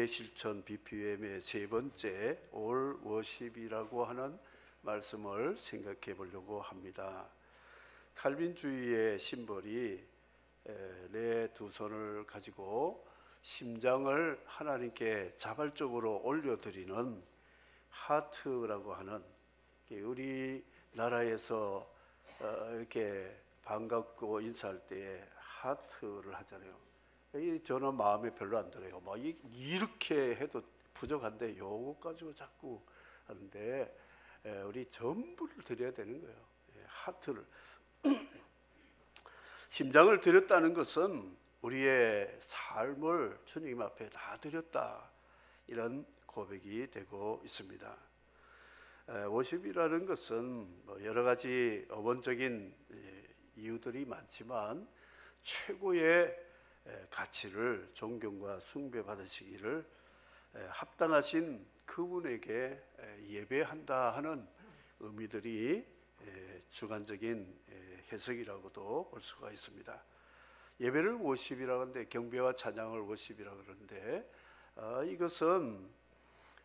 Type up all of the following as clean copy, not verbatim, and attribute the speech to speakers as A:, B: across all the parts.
A: 대실천 BPM의 세 번째 올 워십이라고 하는 말씀을 생각해 보려고 합니다. 칼빈주의의 심벌이 내 두 손을 가지고 심장을 하나님께 자발적으로 올려드리는 하트라고 하는, 우리나라에서 이렇게 반갑고 인사할 때 하트를 하잖아요. 저는 마음에 별로 안 들어요. 뭐 이렇게 해도 부족한데 요거 가지고 자꾸 하는데 우리 전부를 드려야 되는 거예요. 하트를. 심장을 드렸다는 것은 우리의 삶을 주님 앞에 다 드렸다, 이런 고백이 되고 있습니다. 워십이라는 것은 여러 가지 어원적인 이유들이 많지만 최고의 가치를 존경과 숭배 받으시기를 합당하신 그분에게 예배한다 하는 의미들이 주관적인 해석이라고도 볼 수가 있습니다. 예배를 워십이라고 하는데, 경배와 찬양을 워십이라고 그러는데, 이것은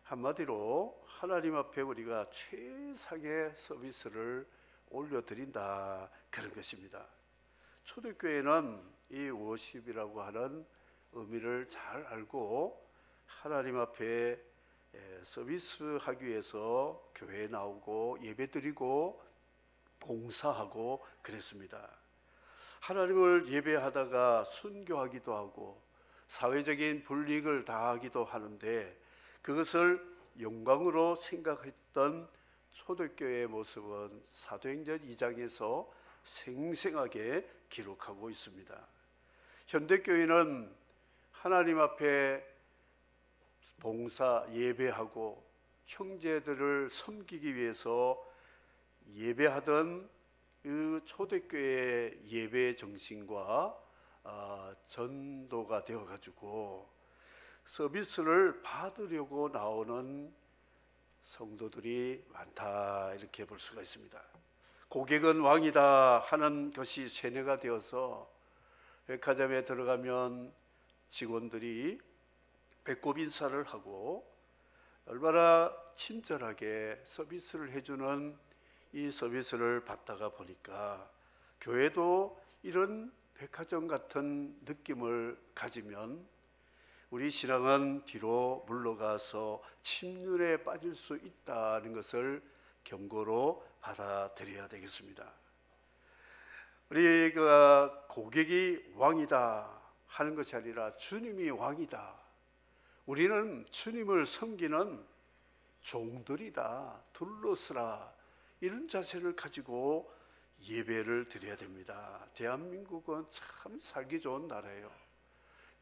A: 한마디로 하나님 앞에 우리가 최상의 서비스를 올려드린다, 그런 것입니다. 초대교회는 이 워십이라고 하는 의미를 잘 알고 하나님 앞에 서비스하기 위해서 교회에 나오고 예배드리고 봉사하고 그랬습니다. 하나님을 예배하다가 순교하기도 하고 사회적인 불이익을 당하기도 하는데, 그것을 영광으로 생각했던 초대교회의 모습은 사도행전 2장에서 생생하게 기록하고 있습니다. 현대교회는 하나님 앞에 봉사, 예배하고 형제들을 섬기기 위해서 예배하던 그 초대교회의 예배 정신과 전도가 되어가지고 서비스를 받으려고 나오는 성도들이 많다, 이렇게 볼 수가 있습니다. 고객은 왕이다 하는 것이 세뇌가 되어서 백화점에 들어가면 직원들이 배꼽 인사를 하고 얼마나 친절하게 서비스를 해주는 이 서비스를 받다가 보니까, 교회도 이런 백화점 같은 느낌을 가지면 우리 신앙은 뒤로 물러가서 침륜에 빠질 수 있다는 것을 경고로 받아들여야 되겠습니다. 우리가 고객이 왕이다 하는 것이 아니라 주님이 왕이다, 우리는 주님을 섬기는 종들이다, 둘러쓰라, 이런 자세를 가지고 예배를 드려야 됩니다. 대한민국은 참 살기 좋은 나라예요.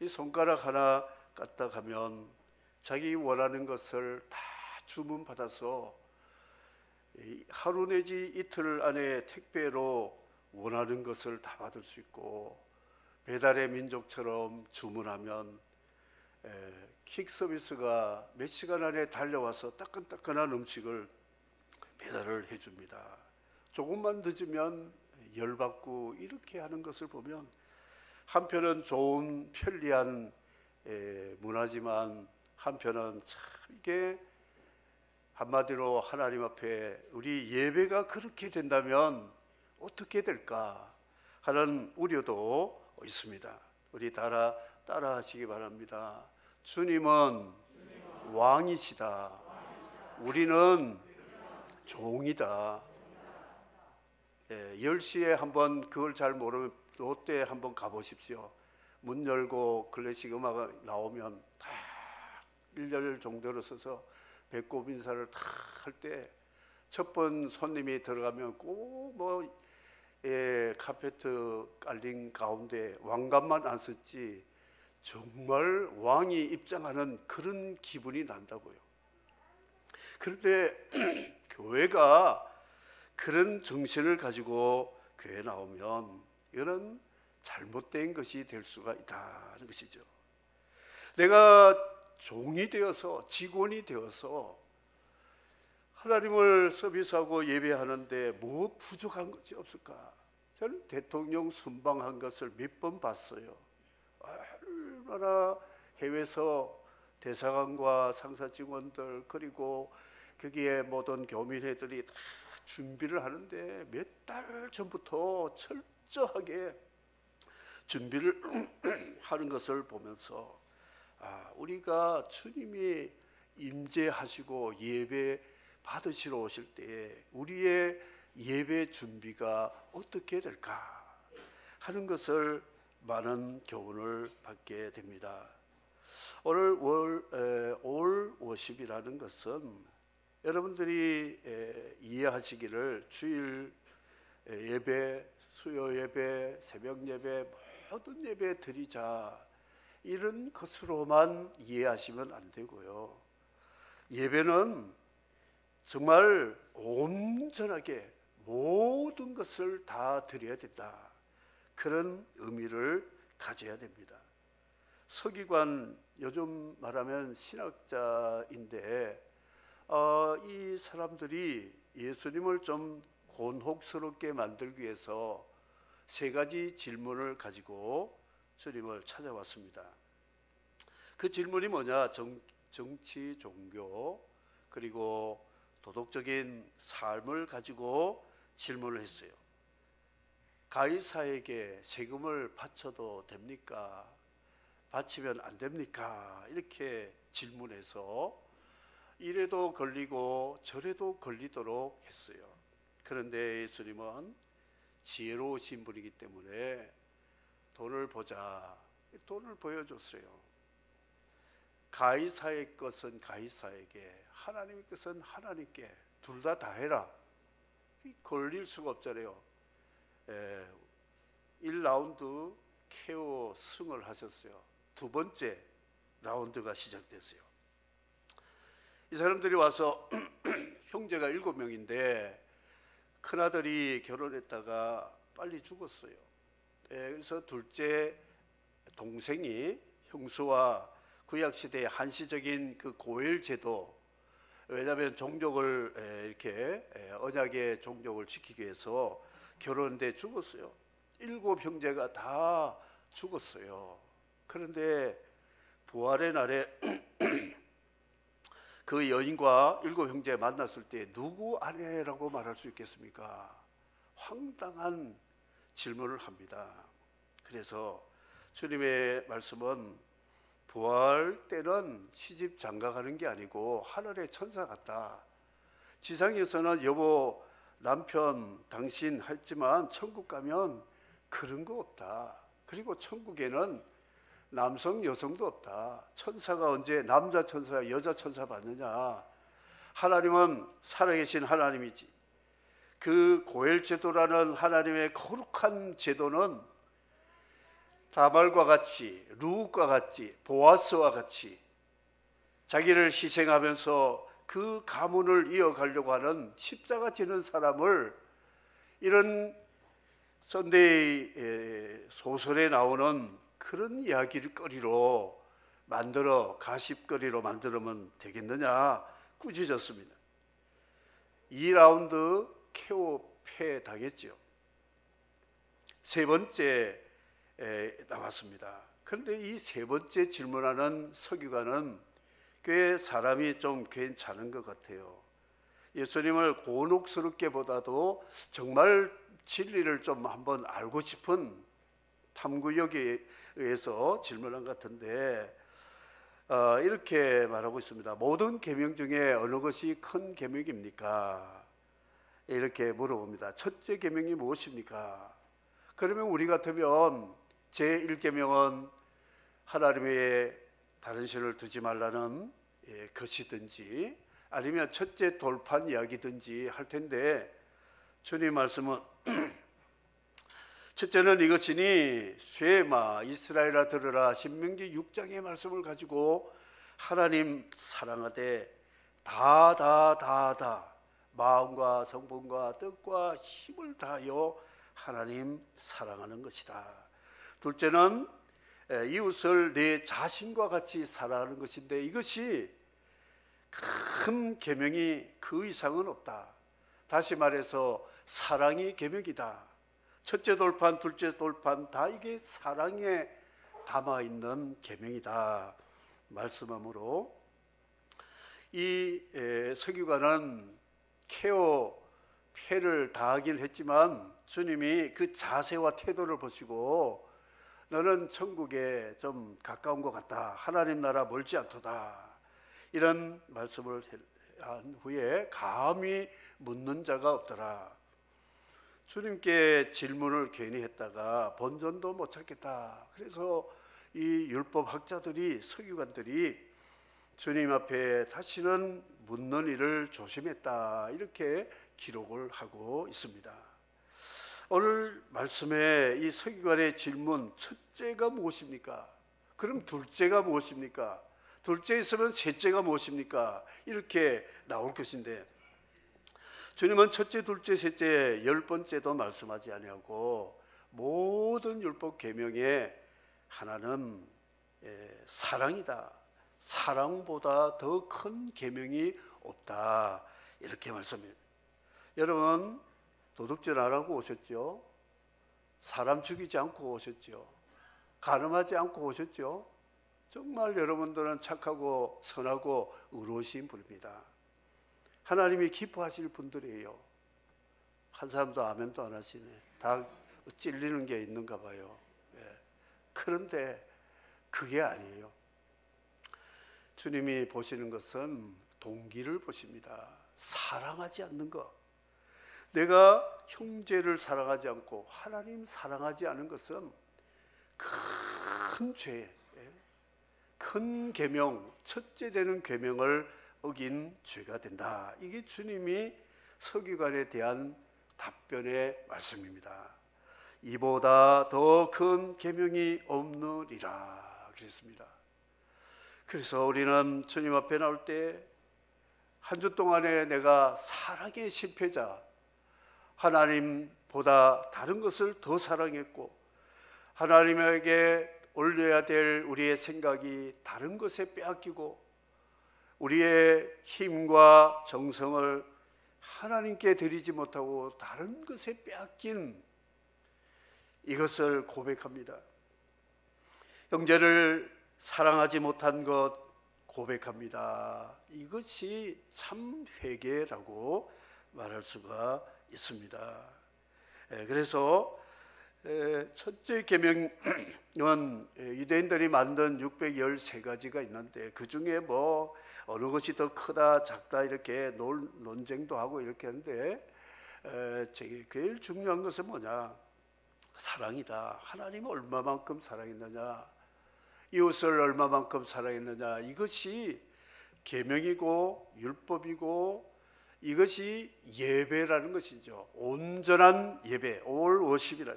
A: 이 손가락 하나 까딱하면 자기 원하는 것을 다 주문받아서 하루 내지 이틀 안에 택배로 원하는 것을 다 받을 수 있고, 배달의 민족처럼 주문하면 퀵 서비스가 몇 시간 안에 달려와서 따끈따끈한 음식을 배달을 해줍니다. 조금만 늦으면 열받고 이렇게 하는 것을 보면 한편은 좋은 편리한 문화지만 한편은 참 이게 한마디로 하나님 앞에 우리 예배가 그렇게 된다면 어떻게 될까 하는 우려도 있습니다. 우리 따라 하시기 바랍니다. 주님은 왕이시다, 우리는 종이다. 10시에 한번 그걸 잘 모르면 롯데 한번 가보십시오. 문 열고 클래식 음악 나오면 다 1열 정도로 서서 배꼽 인사를 다 할 때 첫 번 손님이 들어가면 꼭 카페트 깔린 가운데 왕관만 안 썼지 정말 왕이 입장하는 그런 기분이 난다고요. 그런데 교회가 그런 정신을 가지고 교회에 나오면 이런 잘못된 것이 될 수가 있다는 것이죠. 내가 종이 되어서, 직원이 되어서 하나님을 서비스하고 예배하는데 뭐 부족한 것이 없을까? 저는 대통령 순방한 것을 몇 번 봤어요. 얼마나 해외에서 대사관과 상사 직원들 그리고 거기에 모든 교민회들이 다 준비를 하는데 몇 달 전부터 철저하게 준비를 하는 것을 보면서 우리가 주님이 임재하시고 예배 받으시러 오실 때에 우리의 예배 준비가 어떻게 될까 하는 것을 많은 교훈을 받게 됩니다. 오늘 올 워십이라는 것은 여러분들이 이해하시기를 주일 예배, 수요 예배, 새벽 예배, 모든 예배 드리자 이런 것으로만 이해하시면 안 되고요. 예배는 정말 온전하게 모든 것을 다 드려야 된다. 그런 의미를 가져야 됩니다. 서기관, 요즘 말하면 신학자인데 이 사람들이 예수님을 좀 곤혹스럽게 만들기 위해서 세 가지 질문을 가지고 주님을 찾아왔습니다. 그 질문이 뭐냐? 정치, 종교, 그리고 도덕적인 삶을 가지고 질문을 했어요. 가이사에게 세금을 바쳐도 됩니까? 바치면 안 됩니까? 이렇게 질문해서 이래도 걸리고 저래도 걸리도록 했어요. 그런데 예수님은 지혜로우신 분이기 때문에 돈을 보자. 돈을 보여줬어요. 가이사의 것은 가이사에게, 하나님의 것은 하나님께, 둘 다 해라. 걸릴 수가 없잖아요. 1라운드 KO 승을 하셨어요. 두 번째 라운드가 시작됐어요. 이 사람들이 와서 형제가 7명인데 큰아들이 결혼했다가 빨리 죽었어요. 그래서 둘째 동생이 형수와 구약시대의 한시적인 그 고엘제도, 왜냐하면 종족을 이렇게 언약의 종족을 지키기 위해서 결혼했는데 죽었어요. 7 형제가 다 죽었어요. 그런데 부활의 날에 그 여인과 7 형제 만났을 때 누구 아내라고 말할 수 있겠습니까? 황당한 질문을 합니다. 그래서 주님의 말씀은 부활 때는 시집 장가가는 게 아니고 하늘의 천사 같다. 지상에서는 여보, 남편, 당신 했지만 천국 가면 그런 거 없다. 그리고 천국에는 남성, 여성도 없다. 천사가 언제 남자 천사, 여자 천사 받느냐? 하나님은 살아계신 하나님이지. 그 고엘제도라는 하나님의 거룩한 제도는 다말과 같이, 루ut과 같이, 보아스와 같이 자기를 희생하면서 그 가문을 이어가려고 하는 십자가 지는 사람을, 이런 썬데이 소설에 나오는 그런 이야기거리로 만들어, 가십거리로 만들면 되겠느냐 꾸짖었습니다. 2라운드 KO 패당했죠. 세 번째 나왔습니다. 그런데 이 세 번째 질문하는 서기관은 꽤 사람이 좀 괜찮은 것 같아요. 예수님을 곤혹스럽게 보다도 정말 진리를 좀 한번 알고 싶은 탐구욕에 의해서 질문한 것 같은데 이렇게 말하고 있습니다. 모든 계명 중에 어느 것이 큰 계명입니까? 이렇게 물어봅니다. 첫째 계명이 무엇입니까? 그러면 우리 같으면 제1계명은 하나님의 다른 신을 두지 말라는 것이든지 아니면 첫째 돌판 이야기든지 할 텐데, 주님 말씀은 첫째는 이것이니 쉐마 이스라엘아 들으라. 신명기 6장의 말씀을 가지고 하나님 사랑하되 다 마음과 성품과 뜻과 힘을 다하여 하나님 사랑하는 것이다. 둘째는 이웃을 내 자신과 같이 사랑하는 것인데, 이것이 큰 계명이 그 이상은 없다. 다시 말해서 사랑이 계명이다. 첫째 돌판, 둘째 돌판 다 이게 사랑에 담아있는 계명이다. 말씀하므로 이 서기관은 폐를 다하긴 했지만 주님이 그 자세와 태도를 보시고 너는 천국에 좀 가까운 것 같다, 하나님 나라 멀지 않도다, 이런 말씀을 한 후에 감히 묻는 자가 없더라. 주님께 질문을 괜히 했다가 본전도 못 찾겠다. 그래서 이 율법학자들이, 서기관들이 주님 앞에 다시는 묻는 일을 조심했다, 이렇게 기록을 하고 있습니다. 오늘 말씀에 이 서기관의 질문, 첫째가 무엇입니까? 그럼 둘째가 무엇입니까? 둘째 있으면 셋째가 무엇입니까? 이렇게 나올 것인데, 주님은 첫째, 둘째, 셋째, 10번째도 말씀하지 아니하고 모든 율법 계명의 하나는 사랑이다, 사랑보다 더 큰 계명이 없다, 이렇게 말씀해요. 여러분, 도둑질 안 하고 오셨죠? 사람 죽이지 않고 오셨죠? 간음하지 않고 오셨죠? 정말 여러분들은 착하고 선하고 의로우신 분입니다. 하나님이 기뻐하실 분들이에요. 한 사람도 아멘도 안 하시네. 다 찔리는 게 있는가 봐요. 그런데 그게 아니에요. 주님이 보시는 것은 동기를 보십니다. 사랑하지 않는 것. 내가 형제를 사랑하지 않고 하나님 사랑하지 않은 것은 큰 죄, 큰 계명, 첫째 되는 계명을 어긴 죄가 된다. 이게 주님이 서기관에 대한 답변의 말씀입니다. 이보다 더 큰 계명이 없느니라 그랬습니다. 그래서 우리는 주님 앞에 나올 때 한 주 동안에 내가 사랑의 실패자, 하나님보다 다른 것을 더 사랑했고 하나님에게 올려야 될 우리의 생각이 다른 것에 빼앗기고 우리의 힘과 정성을 하나님께 드리지 못하고 다른 것에 빼앗긴 이것을 고백합니다. 형제를 사랑하지 못한 것 고백합니다. 이것이 참 회개라고 말할 수가 있습니다. 그래서 첫째 계명은 유대인들이 만든 613가지가 있는데 그 중에 뭐 어느 것이 더 크다 작다 이렇게 논쟁도 하고 이렇게 하는데 제일 중요한 것은 뭐냐? 사랑이다. 하나님을 얼마만큼 사랑했느냐, 이웃을 얼마만큼 사랑했느냐, 이것이 계명이고 율법이고 이것이 예배라는 것이죠. 온전한 예배, all worship이라.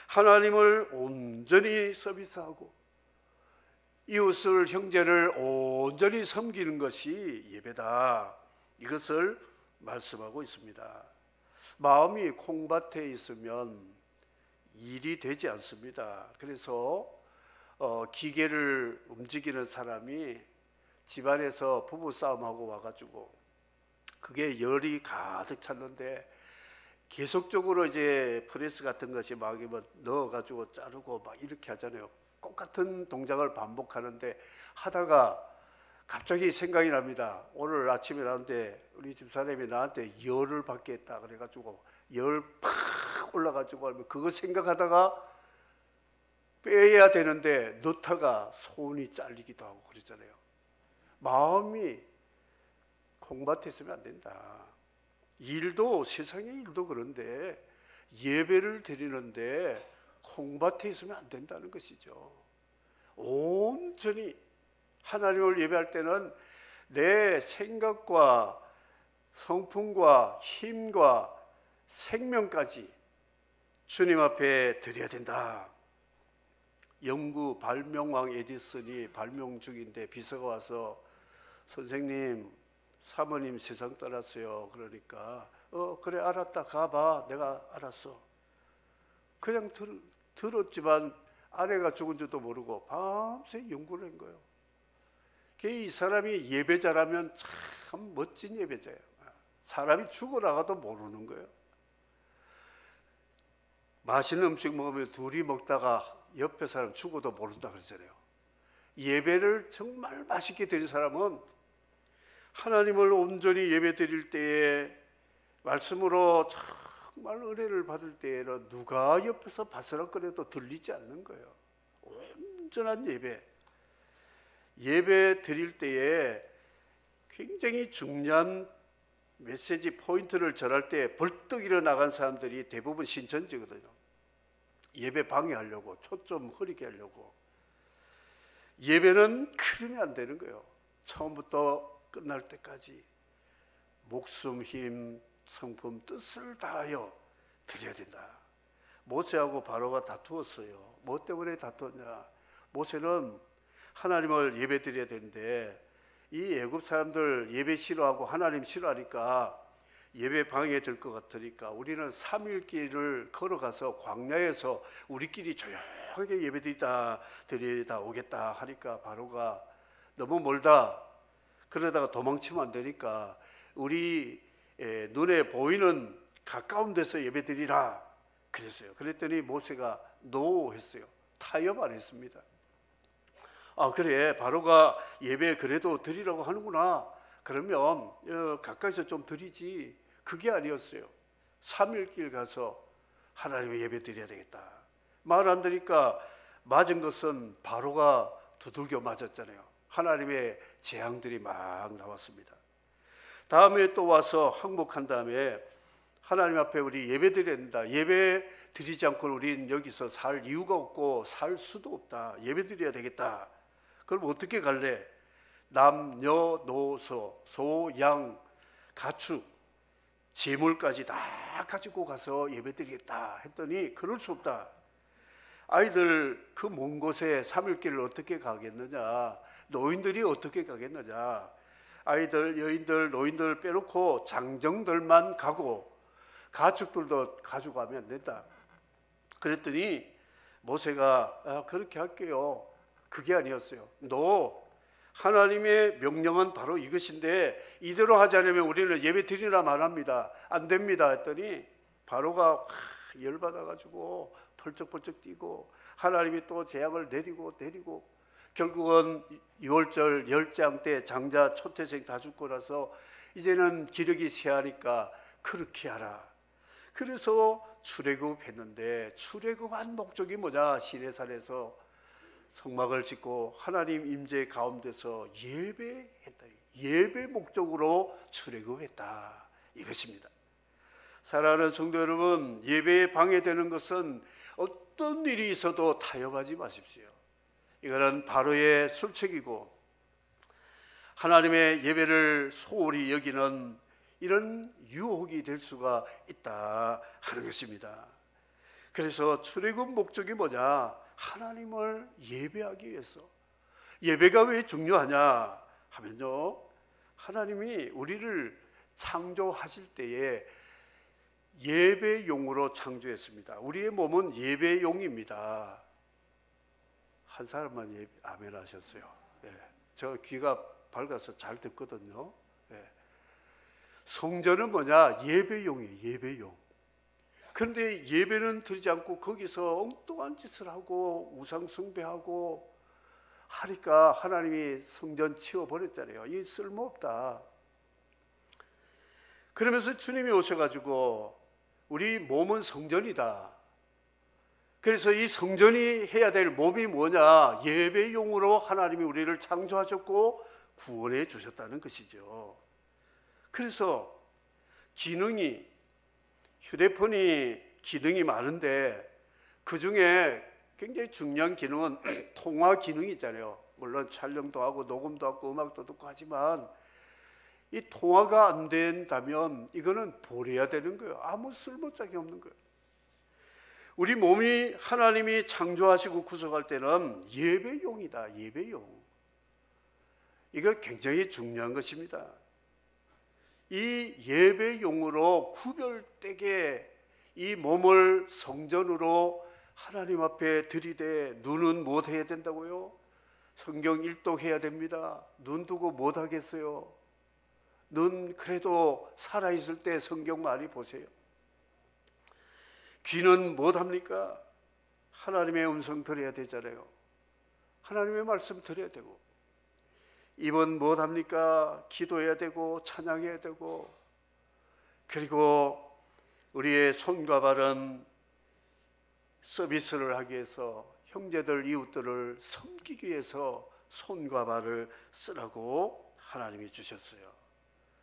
A: 하나님을 온전히 서비스하고 이웃을, 형제를 온전히 섬기는 것이 예배다, 이것을 말씀하고 있습니다. 마음이 콩밭에 있으면 일이 되지 않습니다. 그래서 기계를 움직이는 사람이 집안에서 부부싸움하고 와가지고 그게 열이 가득 찼는데 계속적으로 이제 프레스 같은 것이 막 넣어가지고 자르고 막 이렇게 하잖아요. 똑같은 동작을 반복하는데 하다가 갑자기 생각이 납니다. 오늘 아침에 나한테 우리 집사람이 나한테 열을 받게 했다 그래가지고 열 팍 올라가지고 그거 생각하다가 빼야 되는데 넣다가 손이 잘리기도 하고 그러잖아요. 마음이 콩밭에 있으면 안 된다. 일도, 세상의 일도 그런데 예배를 드리는데 콩밭에 있으면 안 된다는 것이죠. 온전히 하나님을 예배할 때는 내 생각과 성품과 힘과 생명까지 주님 앞에 드려야 된다. 영구 발명왕 에디슨이 발명 중인데 비서가 와서 선생님, 사모님 세상 떠났어요. 그러니까 그래 알았다, 가봐. 내가 알았어. 그냥 들었지만 아내가 죽은 줄도 모르고 밤새 연구를 한 거예요. 이 사람이 예배자라면 참 멋진 예배자예요. 사람이 죽어나가도 모르는 거예요. 맛있는 음식 먹으면 둘이 먹다가 옆에 사람 죽어도 모른다 그러잖아요. 예배를 정말 맛있게 드린 사람은 하나님을 온전히 예배 드릴 때에 말씀으로 정말 은혜를 받을 때에는 누가 옆에서 바스락거려도 들리지 않는 거예요. 온전한 예배 드릴 때에 굉장히 중요한 메시지 포인트를 전할 때 벌떡 일어나간 사람들이 대부분 신천지거든요. 예배 방해하려고, 초점 흐리게 하려고. 예배는 그러면 안 되는 거예요. 처음부터 끝날 때까지 목숨, 힘, 성품, 뜻을 다하여 드려야 된다. 모세하고 바로가 다투었어요. 뭐 때문에 다투었냐? 모세는 하나님을 예배 드려야 되는데 이 애굽 사람들 예배 싫어하고 하나님 싫어하니까 예배 방해될 것 같으니까 우리는 3일길을 걸어가서 광야에서 우리끼리 조용하게 예배 드리다 오겠다 하니까 바로가 너무 멀다. 그러다가 도망치면 안 되니까 우리 눈에 보이는 가까운 데서 예배 드리라 그랬어요. 그랬더니 모세가 노 했어요. 타협 안 했습니다. 아 그래 바로가 예배 그래도 드리라고 하는구나. 그러면 가까이서 좀 드리지. 그게 아니었어요. 3일길 가서 하나님의 예배 드려야 되겠다. 말 안 들으니까 맞은 것은 바로가 두들겨 맞았잖아요. 하나님의 재앙들이 막 나왔습니다. 다음에 또 와서 항복한 다음에 하나님 앞에 우리 예배 드려야 된다. 예배 드리지 않고 우리는 여기서 살 이유가 없고 살 수도 없다. 예배 드려야 되겠다. 그럼 어떻게 갈래? 남녀노소, 소, 양, 가축, 재물까지 다 가지고 가서 예배 드리겠다 했더니 그럴 수 없다. 아이들 그 먼 곳에 3일길을 어떻게 가겠느냐? 노인들이 어떻게 가겠느냐? 아이들, 여인들, 노인들 빼놓고 장정들만 가고 가축들도 가져가면 안 된다. 그랬더니 모세가 그렇게 할게요. 그게 아니었어요. 너 하나님의 명령은 바로 이것인데 이대로 하지 않으면 우리는 예배 드리라 말합니다. 안 됩니다 했더니 바로가 열받아가지고 펄쩍펄쩍 뛰고 하나님이 또 재앙을 내리고 결국은 6월절 열장 때 장자 초태생 다 죽고 나서 이제는 기력이 쇠하니까 그렇게 하라. 그래서 출애굽했는데 출애굽한 목적이 뭐냐? 시내산에서 성막을 짓고 하나님 임재 가운데서 예배했다. 예배 목적으로 출애굽했다. 이것입니다. 사랑하는 성도 여러분, 예배에 방해되는 것은 어떤 일이 있어도 타협하지 마십시오. 이거는 바로의 술책이고 하나님의 예배를 소홀히 여기는 이런 유혹이 될 수가 있다 하는 것입니다. 그래서 출애굽 목적이 뭐냐? 하나님을 예배하기 위해서. 예배가 왜 중요하냐 하면요, 하나님이 우리를 창조하실 때에 예배용으로 창조했습니다. 우리의 몸은 예배용입니다. 한 사람만 아멘 하셨어요. 네. 저 귀가 밝아서 잘 듣거든요. 네. 성전은 뭐냐? 예배용이에요. 예배용. 그런데 예배는 드리지 않고 거기서 엉뚱한 짓을 하고 우상 숭배하고 하니까 하나님이 성전 치워버렸잖아요. 이 쓸모없다. 그러면서 주님이 오셔가지고 우리 몸은 성전이다. 그래서 이 성전이 해야 될 몸이 뭐냐? 예배용으로 하나님이 우리를 창조하셨고 구원해 주셨다는 것이죠. 그래서 기능이, 휴대폰이 기능이 많은데 그 중에 굉장히 중요한 기능은 통화 기능이잖아요. 물론 촬영도 하고 녹음도 하고 음악도 듣고 하지만 이 통화가 안 된다면 이거는 버려야 되는 거예요. 아무 쓸모짝이 없는 거예요. 우리 몸이 하나님이 창조하시고 구속할 때는 예배용이다. 예배용. 이거 굉장히 중요한 것입니다. 이 예배용으로 구별되게 이 몸을 성전으로 하나님 앞에 들이대 눈은 못 해야 된다고요? 성경 일독해야 됩니다. 눈 두고 못 하겠어요? 눈 그래도 살아있을 때 성경 많이 보세요. 귀는 못 합니까? 하나님의 음성 들어야 되잖아요. 하나님의 말씀 들어야 되고, 입은 무엇합니까? 기도해야 되고 찬양해야 되고, 그리고 우리의 손과 발은 서비스를 하기 위해서, 형제들 이웃들을 섬기기 위해서 손과 발을 쓰라고 하나님이 주셨어요.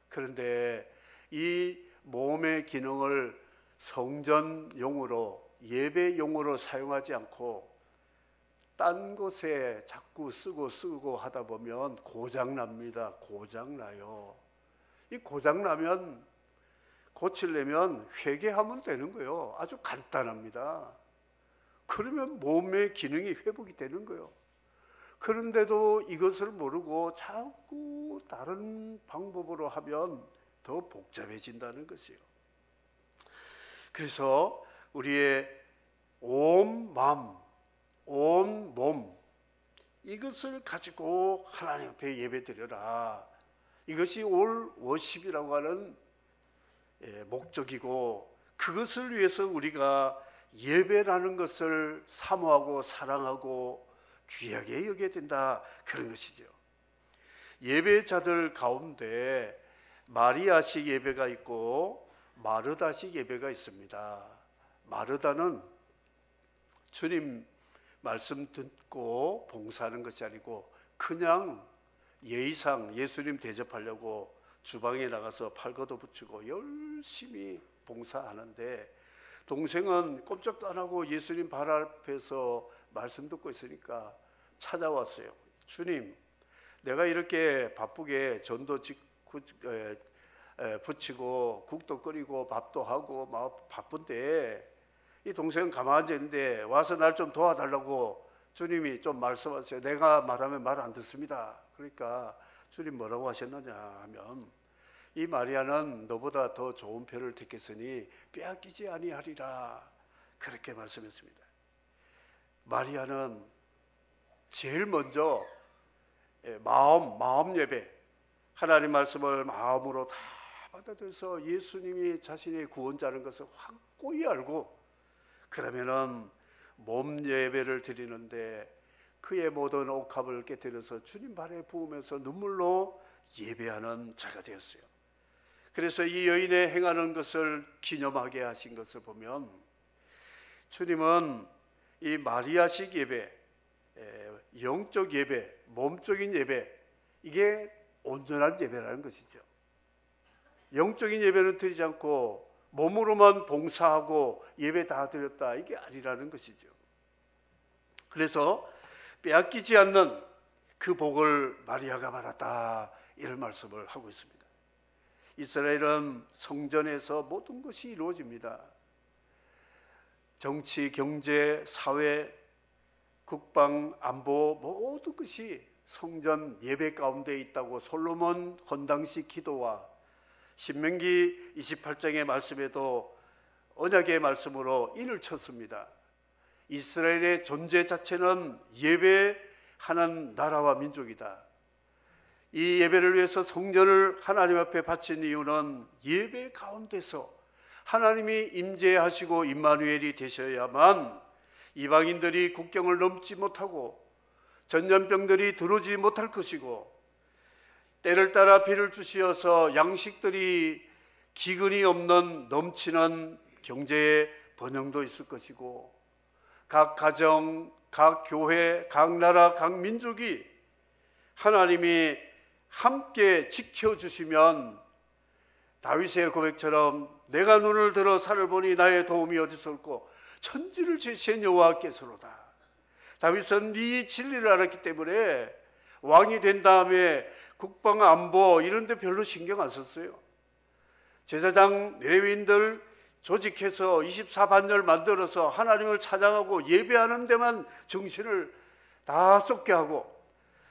A: 그런데 이 몸의 기능을 성전용으로, 예배용으로 사용하지 않고 딴 곳에 자꾸 쓰고 하다 보면 고장납니다. 고장나요. 이 고장나면 고치려면 회개하면 되는 거예요. 아주 간단합니다. 그러면 몸의 기능이 회복이 되는 거예요. 그런데도 이것을 모르고 자꾸 다른 방법으로 하면 더 복잡해진다는 것이에요. 그래서 우리의 온 마음, 온 몸, 이것을 가지고 하나님 앞에 예배드려라. 이것이 올 워십이라고 하는 목적이고, 그것을 위해서 우리가 예배라는 것을 사모하고 사랑하고 귀하게 여겨야 된다, 그런 것이죠. 예배자들 가운데 마리아식 예배가 있고 마르다식 예배가 있습니다. 마르다는 주님 말씀 듣고 봉사하는 것이 아니고 그냥 예의상 예수님 대접하려고 주방에 나가서 팔걷어 붙이고 열심히 봉사하는데, 동생은 꼼짝도 안 하고 예수님 발 앞에서 말씀 듣고 있으니까 찾아왔어요. 주님, 내가 이렇게 바쁘게 전도 붙이고 국도 끓이고 밥도 하고 막 바쁜데 이 동생은 가만히 앉아 있는데 와서 날 좀 도와달라고 주님이 좀 말씀하세요. 내가 말하면 말 안 듣습니다. 그러니까 주님 뭐라고 하셨느냐 하면, 이 마리아는 너보다 더 좋은 표를 택했으니 빼앗기지 아니하리라, 그렇게 말씀했습니다. 마리아는 제일 먼저 마음 예배, 하나님 말씀을 마음으로 다 받아들여서 예수님이 자신의 구원자라는 것을 확고히 알고, 그러면은 몸 예배를 드리는데 그의 모든 옥합을 깨뜨려서 주님 발에 부으면서 눈물로 예배하는 자가 되었어요. 그래서 이 여인의 행하는 것을 기념하게 하신 것을 보면, 주님은 이 마리아식 예배, 영적 예배, 몸적인 예배, 이게 온전한 예배라는 것이죠. 영적인 예배는 드리지 않고 몸으로만 봉사하고 예배 다 드렸다, 이게 아니라는 것이죠. 그래서 빼앗기지 않는 그 복을 마리아가 받았다, 이런 말씀을 하고 있습니다. 이스라엘은 성전에서 모든 것이 이루어집니다. 정치, 경제, 사회, 국방, 안보, 모든 것이 성전 예배 가운데 있다고 솔로몬 헌당식 기도와 신명기 28장의 말씀에도 언약의 말씀으로 인을 쳤습니다. 이스라엘의 존재 자체는 예배하는 나라와 민족이다. 이 예배를 위해서 성전을 하나님 앞에 바친 이유는 예배 가운데서 하나님이 임재하시고 임마누엘이 되셔야만 이방인들이 국경을 넘지 못하고 전염병들이 들어오지 못할 것이고, 때를 따라 비를 주시어서 양식들이 기근이 없는 넘치는 경제의 번영도 있을 것이고, 각 가정, 각 교회, 각 나라, 각 민족이 하나님이 함께 지켜주시면 다윗의 고백처럼 내가 눈을 들어 산을 보니 나의 도움이 어디서 올꼬 천지를 지으신 여호와께서로다. 다윗은 이 진리를 알았기 때문에 왕이 된 다음에 국방 안보 이런 데 별로 신경 안 썼어요. 제사장 레위인들 조직해서 24반절 만들어서 하나님을 찬양하고 예배하는 데만 정신을 다 쏟게 하고,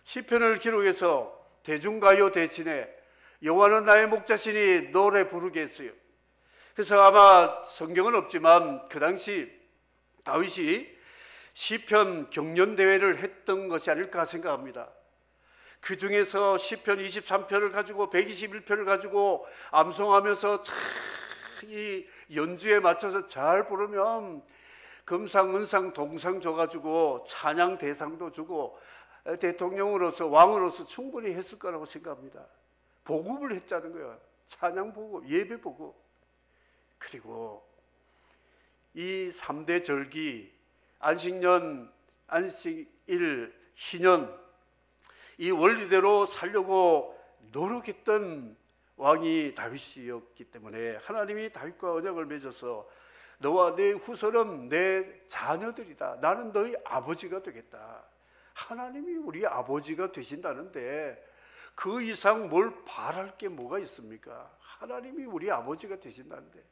A: 시편을 기록해서 대중가요 대신에 여호와는 나의 목자시니 노래 부르게 했어요. 그래서 아마 성경은 없지만 그 당시 다윗이 시편 경연대회를 했던 것이 아닐까 생각합니다. 그 중에서 시편 23편을 가지고 121편을 가지고 암송하면서 이 연주에 맞춰서 잘 부르면 금상, 은상, 동상 줘가지고 찬양 대상도 주고 대통령으로서 왕으로서 충분히 했을 거라고 생각합니다. 보급을 했다는 거예요. 찬양 보급, 예배 보급. 그리고 이 3대 절기, 안식년, 안식일, 희년, 이 원리대로 살려고 노력했던 왕이 다윗이었기 때문에 하나님이 다윗과 언약을 맺어서 너와 내 후손은 내 자녀들이다. 나는 너희 아버지가 되겠다. 하나님이 우리 아버지가 되신다는데 그 이상 뭘 바랄 게 뭐가 있습니까? 하나님이 우리 아버지가 되신다는데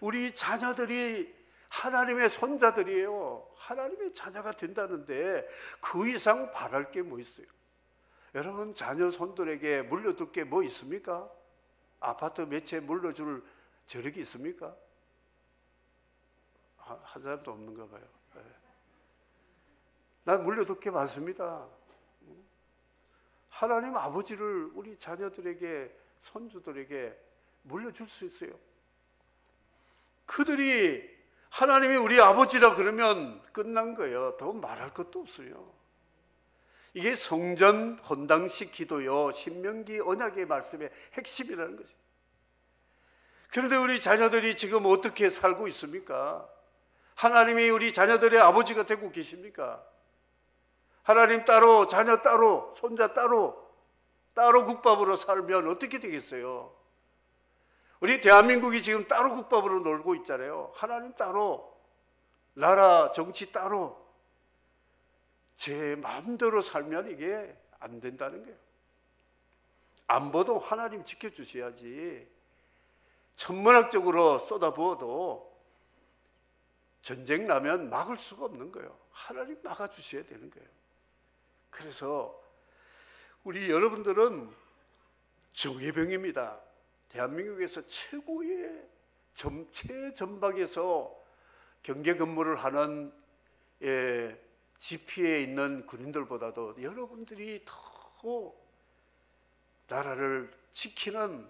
A: 우리 자녀들이 하나님의 손자들이에요. 하나님의 자녀가 된다는데 그 이상 바랄 게 뭐 있어요? 여러분, 자녀 손들에게 물려둘 게 뭐 있습니까? 아파트 몇 채 물려줄 저력이 있습니까? 한 사람도 없는가 봐요. 네. 난 물려둘 게 많습니다. 하나님 아버지를 우리 자녀들에게, 손주들에게 물려줄 수 있어요. 그들이 하나님이 우리 아버지라 그러면 끝난 거예요. 더 말할 것도 없어요. 이게 성전 헌당식 기도요, 신명기 언약의 말씀의 핵심이라는 거죠. 그런데 우리 자녀들이 지금 어떻게 살고 있습니까? 하나님이 우리 자녀들의 아버지가 되고 계십니까? 하나님 따로, 자녀 따로, 손자 따로 국밥으로 살면 어떻게 되겠어요? 우리 대한민국이 지금 따로 국밥으로 놀고 있잖아요. 하나님 따로, 나라 정치 따로, 제 마음대로 살면 이게 안 된다는 거예요. 안보도 하나님 지켜주셔야지. 천문학적으로 쏟아부어도 전쟁 나면 막을 수가 없는 거예요. 하나님 막아주셔야 되는 거예요. 그래서 우리 여러분들은 정예병입니다. 대한민국에서 최고의 최전방에서 경계 근무를 하는 지피에 있는 군인들보다도 여러분들이 더 나라를 지키는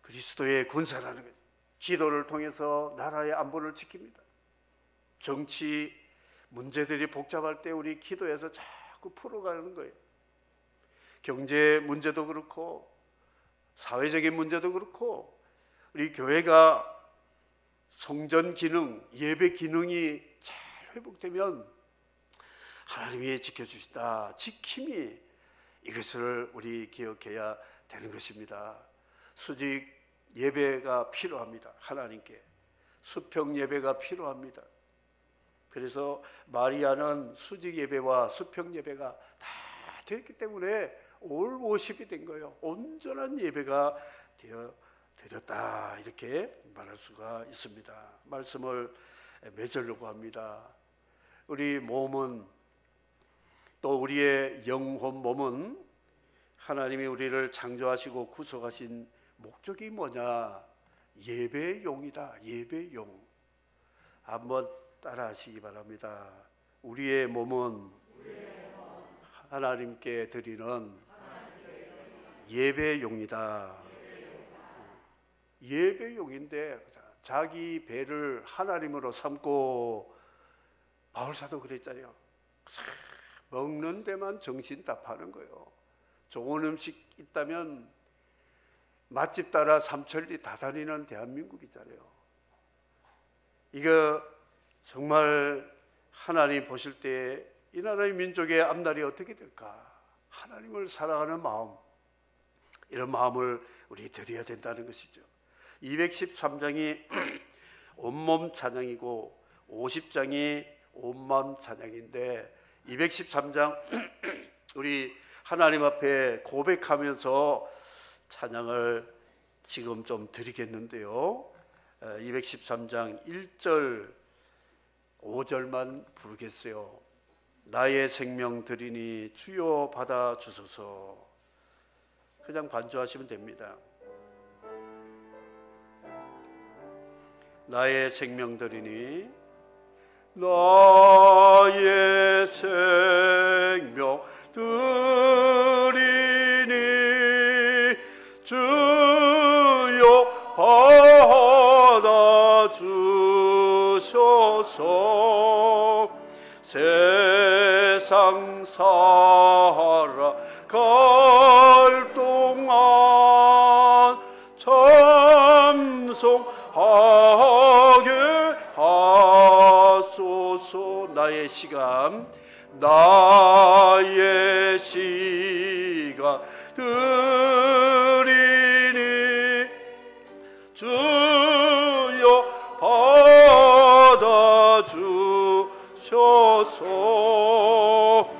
A: 그리스도의 군사라는 거예요. 기도를 통해서 나라의 안보를 지킵니다. 정치 문제들이 복잡할 때 우리 기도에서 자꾸 풀어가는 거예요. 경제 문제도 그렇고 사회적인 문제도 그렇고 우리 교회가 성전 기능, 예배 기능이 잘 회복되면 하나님이 지켜주시다. 지킴이, 이것을 우리 기억해야 되는 것입니다. 수직 예배가 필요합니다. 하나님께 수평 예배가 필요합니다. 그래서 마리아는 수직 예배와 수평 예배가 다 됐기 때문에 올 50이 된 거예요. 온전한 예배가 되어 드렸다, 이렇게 말할 수가 있습니다. 말씀을 맺으려고 합니다. 우리 몸은, 또 우리의 영혼 몸은 하나님이 우리를 창조하시고 구속하신 목적이 뭐냐? 예배용이다. 예배용. 한번 따라 하시기 바랍니다. 우리의 몸은 하나님께 드리는 예배용이다. 예배용인데 자기 배를 하나님으로 삼고, 바울사도 그랬잖아요. 먹는 데만 정신 답하는 거예요. 좋은 음식 있다면 맛집 따라 삼천리 다 다니는 대한민국이잖아요. 이거 정말 하나님 보실 때 이 나라의 민족의 앞날이 어떻게 될까? 하나님을 사랑하는 마음, 이런 마음을 우리 드려야 된다는 것이죠. 213장이 온몸 찬양이고 50장이 온마음 찬양인데 213장 우리 하나님 앞에 고백하면서 찬양을 지금 좀 드리겠는데요. 213장 1절 5절만 부르겠어요. 나의 생명 드리니 주여 받아 주소서. 그냥 반주하시면 됩니다. 나의 생명 드리니, 나의 생명 드리니 주여 받아 주소서. 세상 살아갈 동안 찬송하게 하소서. 나의 시간 드리니 주여 받아주셔서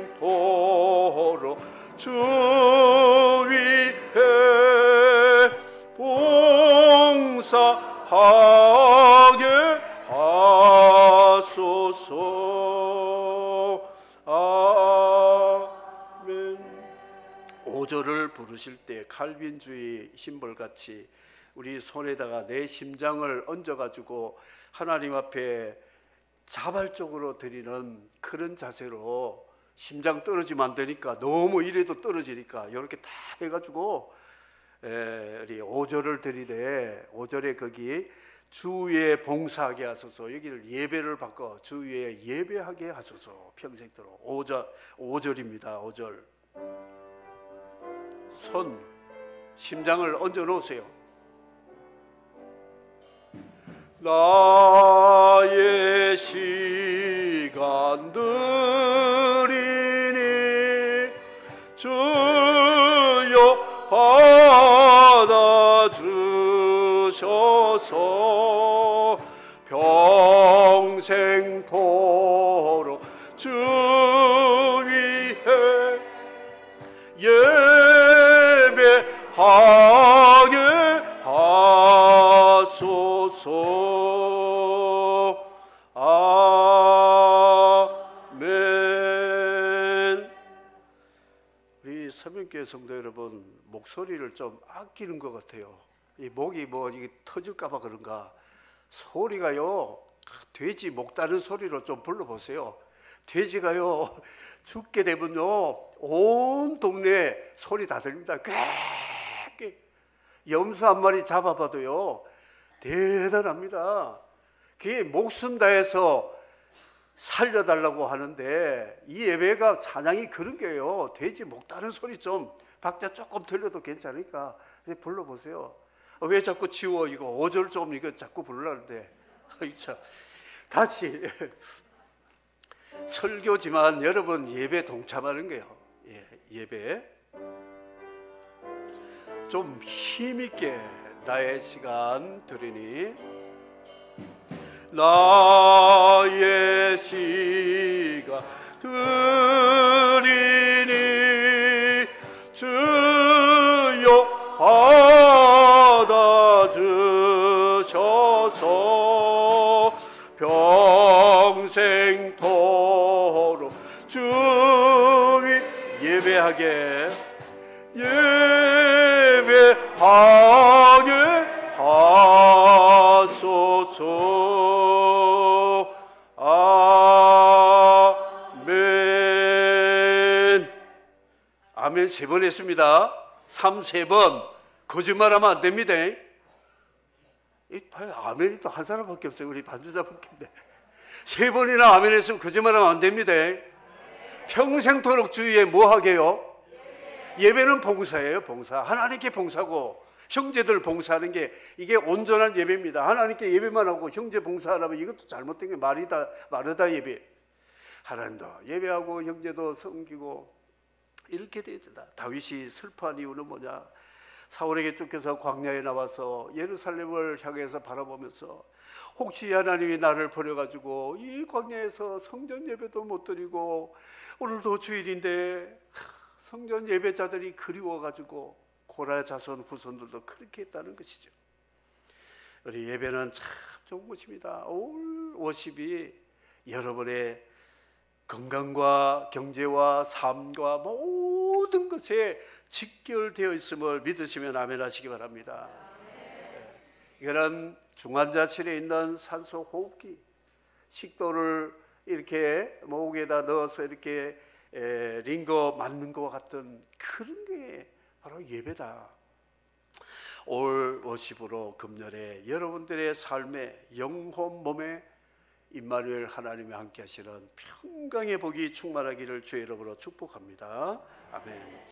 A: 평생토록 주 위해 봉사하게 하소서. 아멘. 5절을 부르실 때 칼빈주의 심벌같이 우리 손에다가 내 심장을 얹어가지고 하나님 앞에 자발적으로 드리는 그런 자세로, 심장 떨어지면 안 되니까, 너무 이래도 떨어지니까 이렇게 다 해가지고 우리 5절을 드리되, 5절에 거기 주위에 봉사하게 하소서, 여기를 예배를 바꿔 주위에 예배하게 하소서 평생토록. 5절입니다. 5절. 손, 심장을 얹어 놓으세요. 나의 시간 드리니 주여 받아주셔서 평생토록 주 위해 예배하게 하소서. 아멘. 우리 서명교회 성도 여러분, 목소리를 좀 아끼는 것 같아요. 이 목이 뭐 이게 터질까봐 그런가, 소리가요, 돼지 목 다른 소리로 좀 불러보세요. 돼지가요 죽게 되면요 온 동네 소리 다 들립니다. 꽤 염소 한 마리 잡아봐도요 대단합니다. 그게 목숨 다해서 살려달라고 하는데, 이 예배가 찬양이 그런 게요, 돼지 목 다른 소리 좀 박자 조금 들려도 괜찮으니까 불러보세요. 왜 자꾸 지워, 이거 5절 좀 이거 자꾸 부르려는데. 다시 설교지만 여러분 예배 동참하는 거예요. 예배 좀 힘있게 나의 시간 드리니, 나의 시간 드리니 주여 받아주셔서 평생토록 주 위 예배하게 하소서. 아멘. 아멘 3번 했습니다. 3번 거짓말하면 안 됩니다. 아멘이 또 한 사람밖에 없어요. 우리 반주자분인데 3번이나 아멘 했으면 거짓말하면 안 됩니다. 평생토록 주위에 뭐 하게요? 예배는 봉사예요. 봉사. 하나님께 봉사고 형제들 봉사하는 게 이게 온전한 예배입니다. 하나님께 예배만 하고 형제 봉사하라면 이것도 잘못된 게 마르다 예배. 하나님도 예배하고 형제도 섬기고 이렇게 돼야 된다. 다윗이 슬퍼한 이유는 뭐냐? 사울에게 쫓겨서 광야에 나와서 예루살렘을 향해서 바라보면서 혹시 하나님이 나를 버려가지고 이 광야에서 성전 예배도 못 드리고 오늘도 주일인데 성전 예배자들이 그리워가지고 고라 자손 후손들도 그렇게 했다는 것이죠. 우리 예배는 참 좋은 것입니다. 올 50이 여러분의 건강과 경제와 삶과 모든 것에 직결되어 있음을 믿으시면 아멘 하시기 바랍니다. 이거는 중환자실에 있는 산소 호흡기, 식도를 이렇게 목에다 넣어서 이렇게 링거 맞는 것 같은 그런 게 바로 예배다. 올 50으로 금년에 여러분들의 삶에 영혼 몸에 임마누엘 하나님이 함께 하시는 평강의 복이 충만하기를 주의 이름으로 축복합니다. 아멘.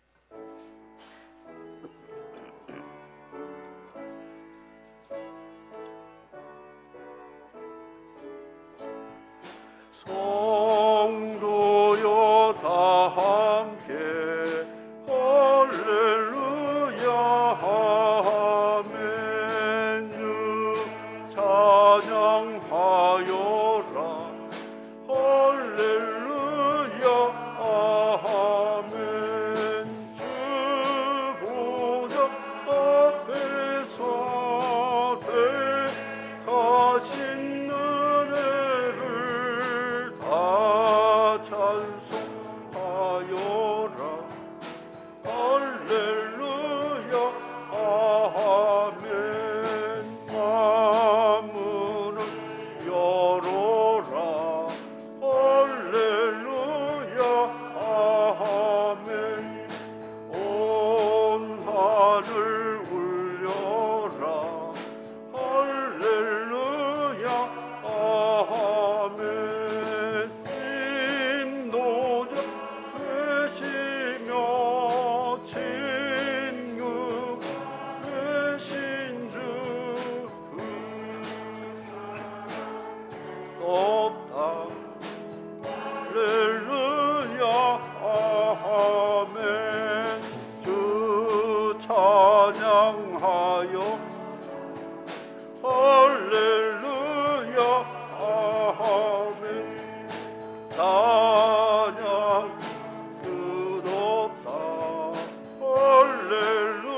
A: 성도여 다 함께 할렐루야 아멘. 주 찬양하여라 할렐루야 아멘. 주 보좌 앞에서 대가신 은혜를 다 찬송하여라 할렐루야 아멘. 만문을 열어라 할렐루야 아멘. 온 하늘 울려라 할렐루야 아멘. 인도자 되시며 진국 되신 주 없다 할렐루야 아멘. 주 찬양하여 할렐루야 아멘. 찬양 끝없다 할렐루야